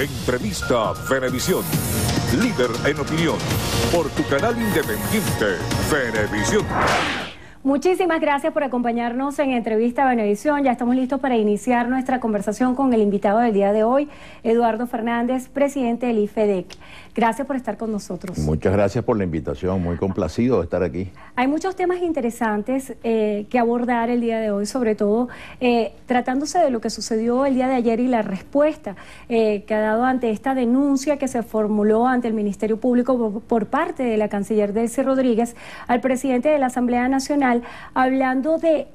Entrevista Venevisión. Líder en opinión. Por tu canal independiente, Venevisión. Muchísimas gracias por acompañarnos en Entrevista Venevisión. Ya estamos listos para iniciar nuestra conversación con el invitado del día de hoy, Eduardo Fernández, presidente del IFEDEC. Gracias por estar con nosotros. Muchas gracias por la invitación, muy complacido de estar aquí. Hay muchos temas interesantes que abordar el día de hoy, sobre todo tratándose de lo que sucedió el día de ayer y la respuesta que ha dado ante esta denuncia que se formuló ante el Ministerio Público por parte de la canciller Delcy Rodríguez al presidente de la Asamblea Nacional, hablando de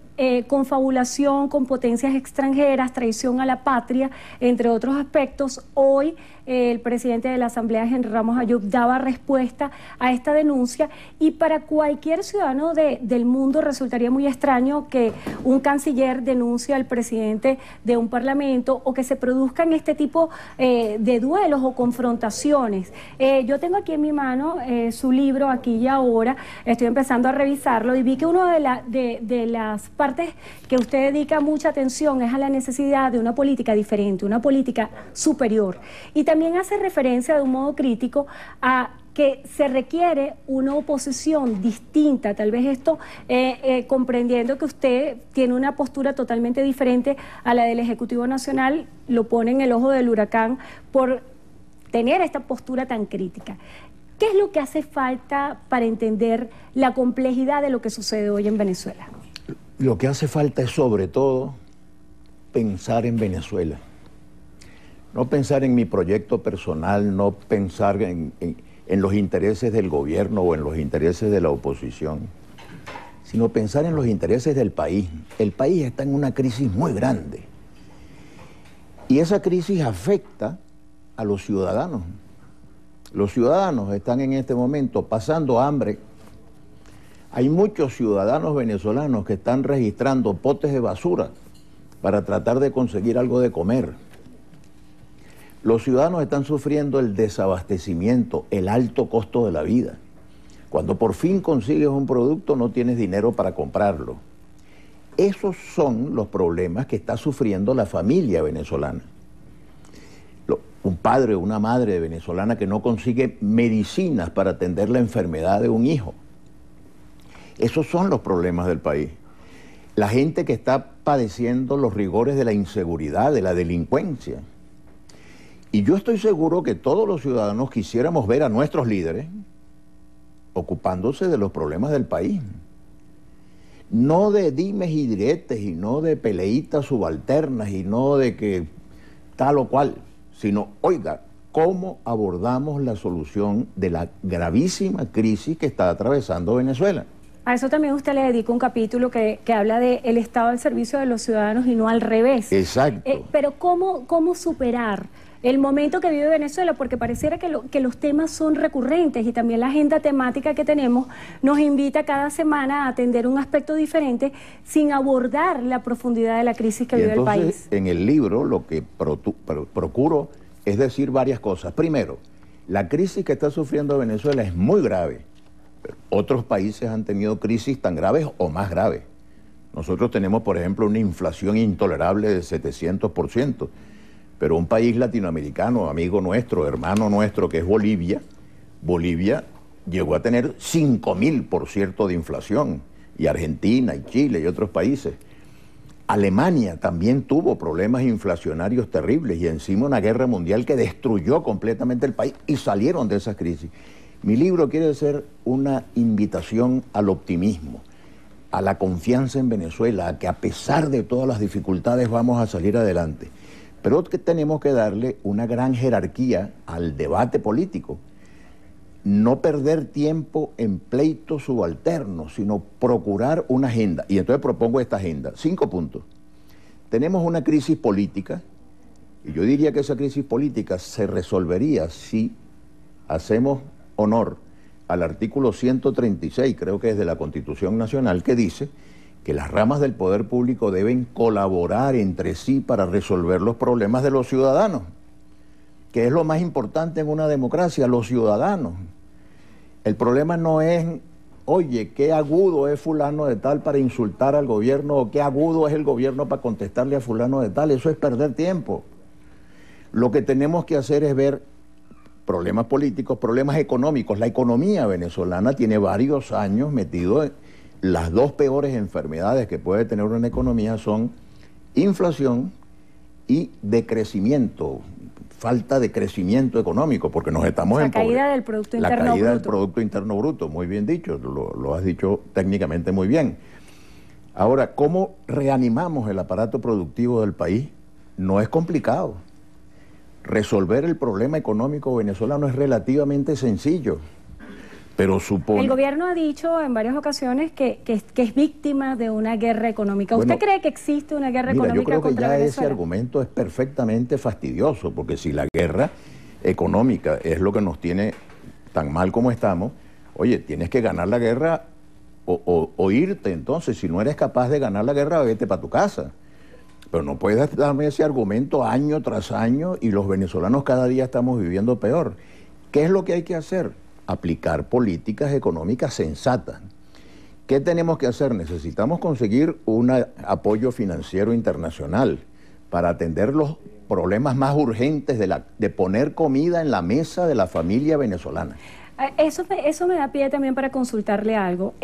confabulación con potencias extranjeras, traición a la patria, entre otros aspectos. Hoy el presidente de la Asamblea, Henry Ramos Ayub, daba respuesta a esta denuncia, y para cualquier ciudadano del mundo resultaría muy extraño que un canciller denuncie al presidente de un parlamento o que se produzcan este tipo de duelos o confrontaciones. Yo tengo aquí en mi mano su libro, Aquí y Ahora. Estoy empezando a revisarlo y vi que una de las partes que usted dedica mucha atención es a la necesidad de una política diferente, una política superior. Y también hace referencia de un modo crítico a que se requiere una oposición distinta, tal vez esto comprendiendo que usted tiene una postura totalmente diferente a la del Ejecutivo Nacional, lo pone en el ojo del huracán por tener esta postura tan crítica. ¿Qué es lo que hace falta para entender la complejidad de lo que sucede hoy en Venezuela? Lo que hace falta es, sobre todo, pensar en Venezuela. No pensar en mi proyecto personal, no pensar en los intereses del gobierno o en los intereses de la oposición, sino pensar en los intereses del país. El país está en una crisis muy grande y esa crisis afecta a los ciudadanos. Los ciudadanos están en este momento pasando hambre. Hay muchos ciudadanos venezolanos que están registrando potes de basura para tratar de conseguir algo de comer. Los ciudadanos están sufriendo el desabastecimiento, el alto costo de la vida. Cuando por fin consigues un producto, no tienes dinero para comprarlo. Esos son los problemas que está sufriendo la familia venezolana. Un padre o una madre venezolana que no consigue medicinas para atender la enfermedad de un hijo. Esos son los problemas del país. La gente que está padeciendo los rigores de la inseguridad, de la delincuencia. Y yo estoy seguro que todos los ciudadanos quisiéramos ver a nuestros líderes ocupándose de los problemas del país. No de dimes y diretes, y no de peleitas subalternas, y no de que tal o cual, sino, oiga, ¿cómo abordamos la solución de la gravísima crisis que está atravesando Venezuela? A eso también usted le dedica un capítulo que habla del Estado al servicio de los ciudadanos y no al revés. Exacto. Pero ¿cómo superar el momento que vive Venezuela? Porque pareciera que los temas son recurrentes, y también la agenda temática que tenemos nos invita cada semana a atender un aspecto diferente sin abordar la profundidad de la crisis que vive el país. En el libro lo que procuro es decir varias cosas. Primero, la crisis que está sufriendo Venezuela es muy grave. Otros países han tenido crisis tan graves o más graves. Nosotros tenemos, por ejemplo, una inflación intolerable de 700%. Pero un país latinoamericano, amigo nuestro, hermano nuestro, que es Bolivia, llegó a tener 5.000% de inflación, y Argentina, y Chile, y otros países. Alemania también tuvo problemas inflacionarios terribles, y encima una guerra mundial que destruyó completamente el país, y salieron de esas crisis. Mi libro quiere ser una invitación al optimismo, a la confianza en Venezuela, a que a pesar de todas las dificultades vamos a salir adelante. Pero que tenemos que darle una gran jerarquía al debate político. No perder tiempo en pleitos subalternos, sino procurar una agenda. Y entonces propongo esta agenda. 5 puntos. Tenemos una crisis política, y yo diría que esa crisis política se resolvería si hacemos honor al artículo 136, creo que es de la Constitución Nacional, que dice que las ramas del poder público deben colaborar entre sí para resolver los problemas de los ciudadanos, que es lo más importante en una democracia, los ciudadanos. El problema no es, oye, qué agudo es fulano de tal para insultar al gobierno, o qué agudo es el gobierno para contestarle a fulano de tal. Eso es perder tiempo. Lo que tenemos que hacer es ver problemas políticos, problemas económicos. La economía venezolana tiene varios años metido en las dos peores enfermedades que puede tener una economía son inflación y decrecimiento, falta de crecimiento económico, porque nos estamos la caída del Producto Interno Bruto. La caída del Producto Interno Bruto, muy bien dicho, lo has dicho técnicamente muy bien. Ahora, ¿cómo reanimamos el aparato productivo del país? No es complicado. Resolver el problema económico venezolano es relativamente sencillo, pero supone... El gobierno ha dicho en varias ocasiones que es víctima de una guerra económica. ¿Usted cree que existe una guerra económica contra Venezuela? Yo creo que ya ese argumento es perfectamente fastidioso, porque si la guerra económica es lo que nos tiene tan mal como estamos, oye, tienes que ganar la guerra o irte. Entonces, si no eres capaz de ganar la guerra, vete para tu casa. Pero no puedes darme ese argumento año tras año y los venezolanos cada día estamos viviendo peor. ¿Qué es lo que hay que hacer? Aplicar políticas económicas sensatas. ¿Qué tenemos que hacer? Necesitamos conseguir un apoyo financiero internacional para atender los problemas más urgentes de poner comida en la mesa de la familia venezolana. Eso me da pie también para consultarle algo.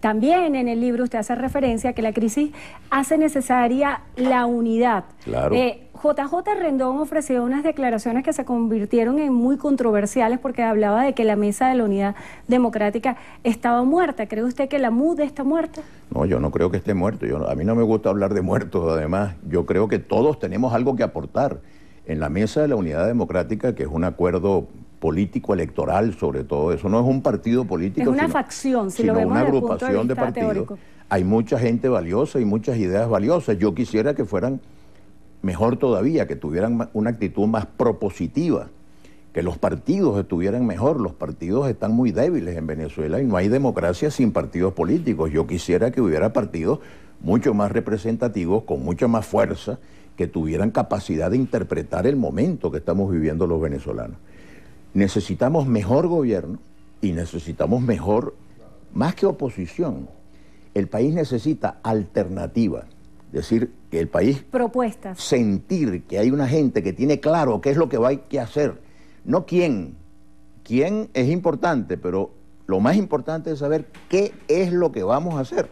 También en el libro usted hace referencia a que la crisis hace necesaria la unidad. Claro. JJ Rendón ofreció unas declaraciones que se convirtieron en muy controversiales porque hablaba de que la mesa de la unidad democrática estaba muerta. ¿Cree usted que la MUD está muerta? No, yo no creo que esté muerto. A mí no me gusta hablar de muertos, además. Yo creo que todos tenemos algo que aportar en la mesa de la unidad democrática, que es un acuerdo político electoral, sobre todo. Eso no es un partido político, es una facción, si lo vemos una desde el punto agrupación de partidos. Teórico. Hay mucha gente valiosa y muchas ideas valiosas. Yo quisiera que fueran mejor todavía, que tuvieran una actitud más propositiva, que los partidos estuvieran mejor. Los partidos están muy débiles en Venezuela y no hay democracia sin partidos políticos. Yo quisiera que hubiera partidos mucho más representativos, con mucha más fuerza, que tuvieran capacidad de interpretar el momento que estamos viviendo los venezolanos. Necesitamos mejor gobierno y necesitamos más que oposición. El país necesita alternativa, es decir, que el país... Propuestas. Sentir que hay una gente que tiene claro qué es lo que hay que hacer, no quién. Quién es importante, pero lo más importante es saber qué es lo que vamos a hacer.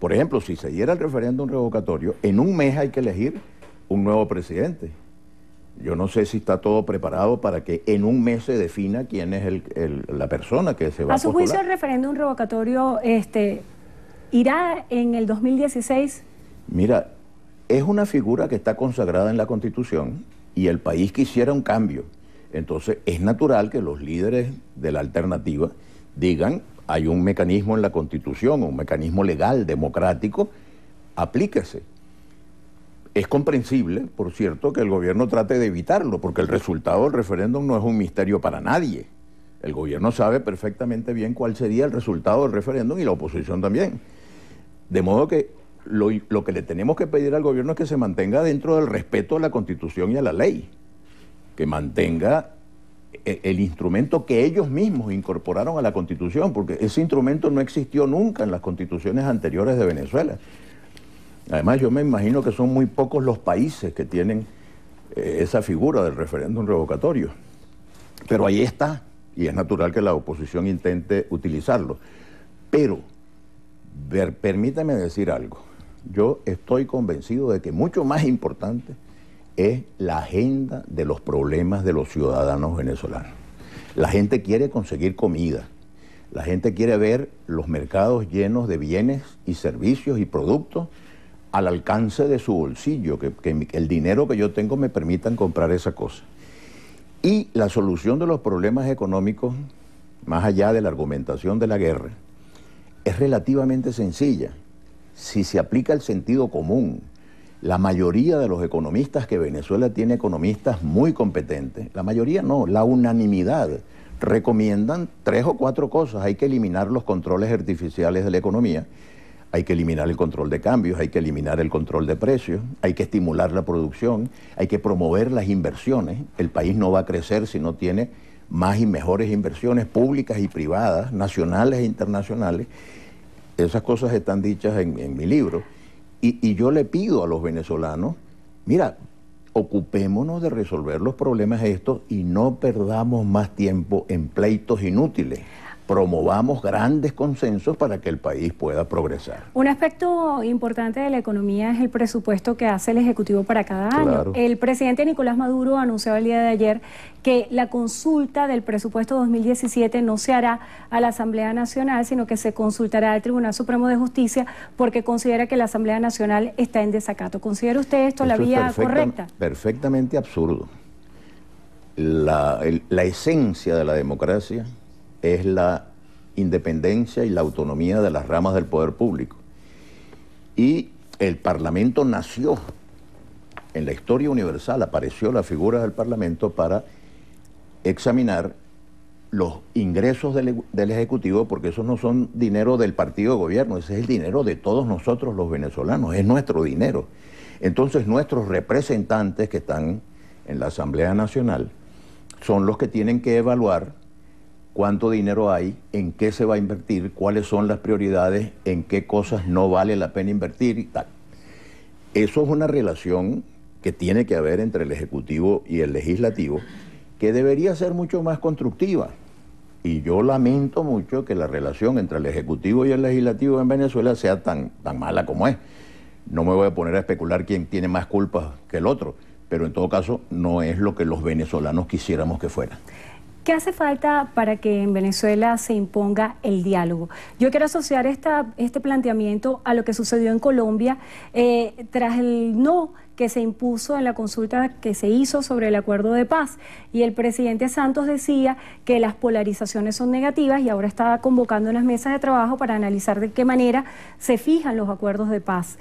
Por ejemplo, si se diera el referéndum revocatorio, en un mes hay que elegir un nuevo presidente. Yo no sé si está todo preparado para que en un mes se defina quién es la persona que se va a postular. A su juicio, el referéndum revocatorio irá en el 2016. Mira, es una figura que está consagrada en la Constitución y el país quisiera un cambio. Entonces, es natural que los líderes de la alternativa digan, hay un mecanismo en la Constitución, un mecanismo legal, democrático, aplíquese. Es comprensible, por cierto, que el gobierno trate de evitarlo, porque el resultado del referéndum no es un misterio para nadie. El gobierno sabe perfectamente bien cuál sería el resultado del referéndum y la oposición también. De modo que lo que le tenemos que pedir al gobierno es que se mantenga dentro del respeto a la Constitución y a la ley, que mantenga el instrumento que ellos mismos incorporaron a la Constitución, porque ese instrumento no existió nunca en las constituciones anteriores de Venezuela. Además, yo me imagino que son muy pocos los países que tienen esa figura del referéndum revocatorio. Pero ahí está, y es natural que la oposición intente utilizarlo. Pero, permítame decir algo. Yo estoy convencido de que mucho más importante es la agenda de los problemas de los ciudadanos venezolanos. La gente quiere conseguir comida. La gente quiere ver los mercados llenos de bienes y servicios y productos al alcance de su bolsillo, que el dinero que yo tengo me permitan comprar esa cosa. Y la solución de los problemas económicos, más allá de la argumentación de la guerra, es relativamente sencilla. Si se aplica el sentido común, la mayoría de los economistas, que Venezuela tiene economistas muy competentes, la mayoría no, la unanimidad, recomiendan 3 o 4 cosas. Hay que eliminar los controles artificiales de la economía, hay que eliminar el control de cambios, hay que eliminar el control de precios, hay que estimular la producción, hay que promover las inversiones. El país no va a crecer si no tiene más y mejores inversiones públicas y privadas, nacionales e internacionales. Esas cosas están dichas en mi libro. Y yo le pido a los venezolanos, mira, ocupémonos de resolver los problemas estos y no perdamos más tiempo en pleitos inútiles. Promovamos grandes consensos para que el país pueda progresar. Un aspecto importante de la economía es el presupuesto que hace el Ejecutivo para cada año. Claro. El presidente Nicolás Maduro anunció el día de ayer que la consulta del presupuesto 2017 no se hará a la Asamblea Nacional, sino que se consultará al Tribunal Supremo de Justicia porque considera que la Asamblea Nacional está en desacato. ¿Considera usted esto la vía correcta? Perfectamente absurdo. La esencia de la democracia es la independencia y la autonomía de las ramas del poder público. Y el Parlamento nació, en la historia universal apareció la figura del Parlamento para examinar los ingresos del Ejecutivo, porque esos no son dinero del partido de gobierno, ese es el dinero de todos nosotros los venezolanos, es nuestro dinero. Entonces nuestros representantes que están en la Asamblea Nacional son los que tienen que evaluar cuánto dinero hay, en qué se va a invertir, cuáles son las prioridades, en qué cosas no vale la pena invertir y tal. Eso es una relación que tiene que haber entre el Ejecutivo y el Legislativo, que debería ser mucho más constructiva. Y yo lamento mucho que la relación entre el Ejecutivo y el Legislativo en Venezuela sea tan mala como es. No me voy a poner a especular quién tiene más culpa que el otro, pero en todo caso no es lo que los venezolanos quisiéramos que fuera. ¿Qué hace falta para que en Venezuela se imponga el diálogo? Yo quiero asociar este planteamiento a lo que sucedió en Colombia tras el no que se impuso en la consulta que se hizo sobre el acuerdo de paz. Y el presidente Santos decía que las polarizaciones son negativas y ahora está convocando unas mesas de trabajo para analizar de qué manera se fijan los acuerdos de paz.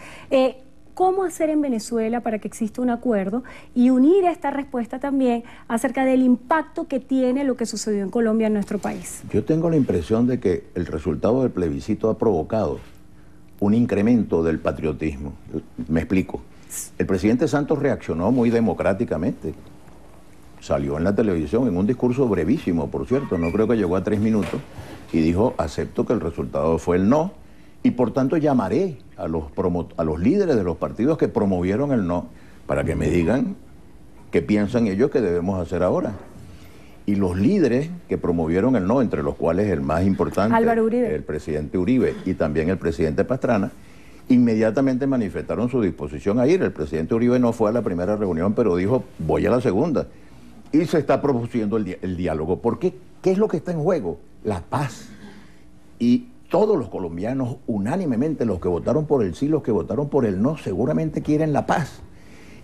¿Cómo hacer en Venezuela para que exista un acuerdo y unir esta respuesta también acerca del impacto que tiene lo que sucedió en Colombia en nuestro país? Yo tengo la impresión de que el resultado del plebiscito ha provocado un incremento del patriotismo. Me explico. El presidente Santos reaccionó muy democráticamente. Salió en la televisión en un discurso brevísimo, por cierto, no creo que llegó a 3 minutos, y dijo, acepto que el resultado fue el no, y por tanto llamaré a los líderes de los partidos que promovieron el no para que me digan qué piensan ellos que debemos hacer ahora. Y los líderes que promovieron el no, entre los cuales el más importante, Álvaro Uribe, el presidente Uribe y también el presidente Pastrana, inmediatamente manifestaron su disposición a ir. El presidente Uribe no fue a la primera reunión, pero dijo, voy a la segunda. Y se está produciendo el diálogo. ¿Por qué? ¿Qué es lo que está en juego? La paz. Y todos los colombianos, unánimemente, los que votaron por el sí, los que votaron por el no, seguramente quieren la paz.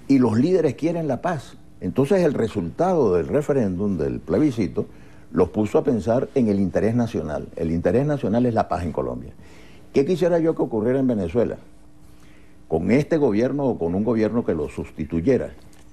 Y los líderes quieren la paz. Entonces el resultado del referéndum, del plebiscito, los puso a pensar en el interés nacional. El interés nacional es la paz en Colombia. ¿Qué quisiera yo que ocurriera en Venezuela? Con este gobierno o con un gobierno que lo sustituyera,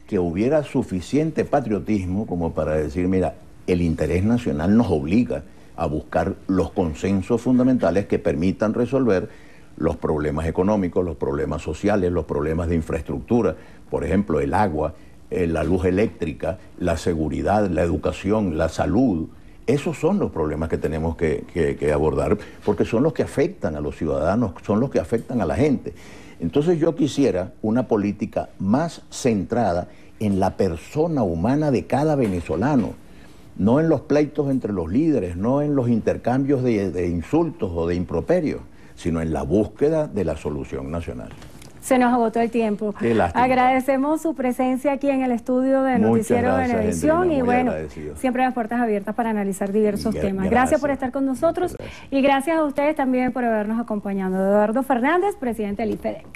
que hubiera suficiente patriotismo como para decir, mira, el interés nacional nos obliga a buscar los consensos fundamentales que permitan resolver los problemas económicos, los problemas sociales, los problemas de infraestructura, por ejemplo, el agua, la luz eléctrica, la seguridad, la educación, la salud. Esos son los problemas que tenemos que abordar, porque son los que afectan a los ciudadanos, son los que afectan a la gente. Entonces yo quisiera una política más centrada en la persona humana de cada venezolano, no en los pleitos entre los líderes, no en los intercambios de insultos o de improperios, sino en la búsqueda de la solución nacional. Se nos agotó el tiempo. Qué lástima. Agradecemos su presencia aquí en el estudio de Noticiero Venevisión y bueno, siempre las puertas abiertas para analizar diversos temas. Gracias por estar con nosotros y gracias a ustedes también por habernos acompañado. Eduardo Fernández, presidente del IPEDEC.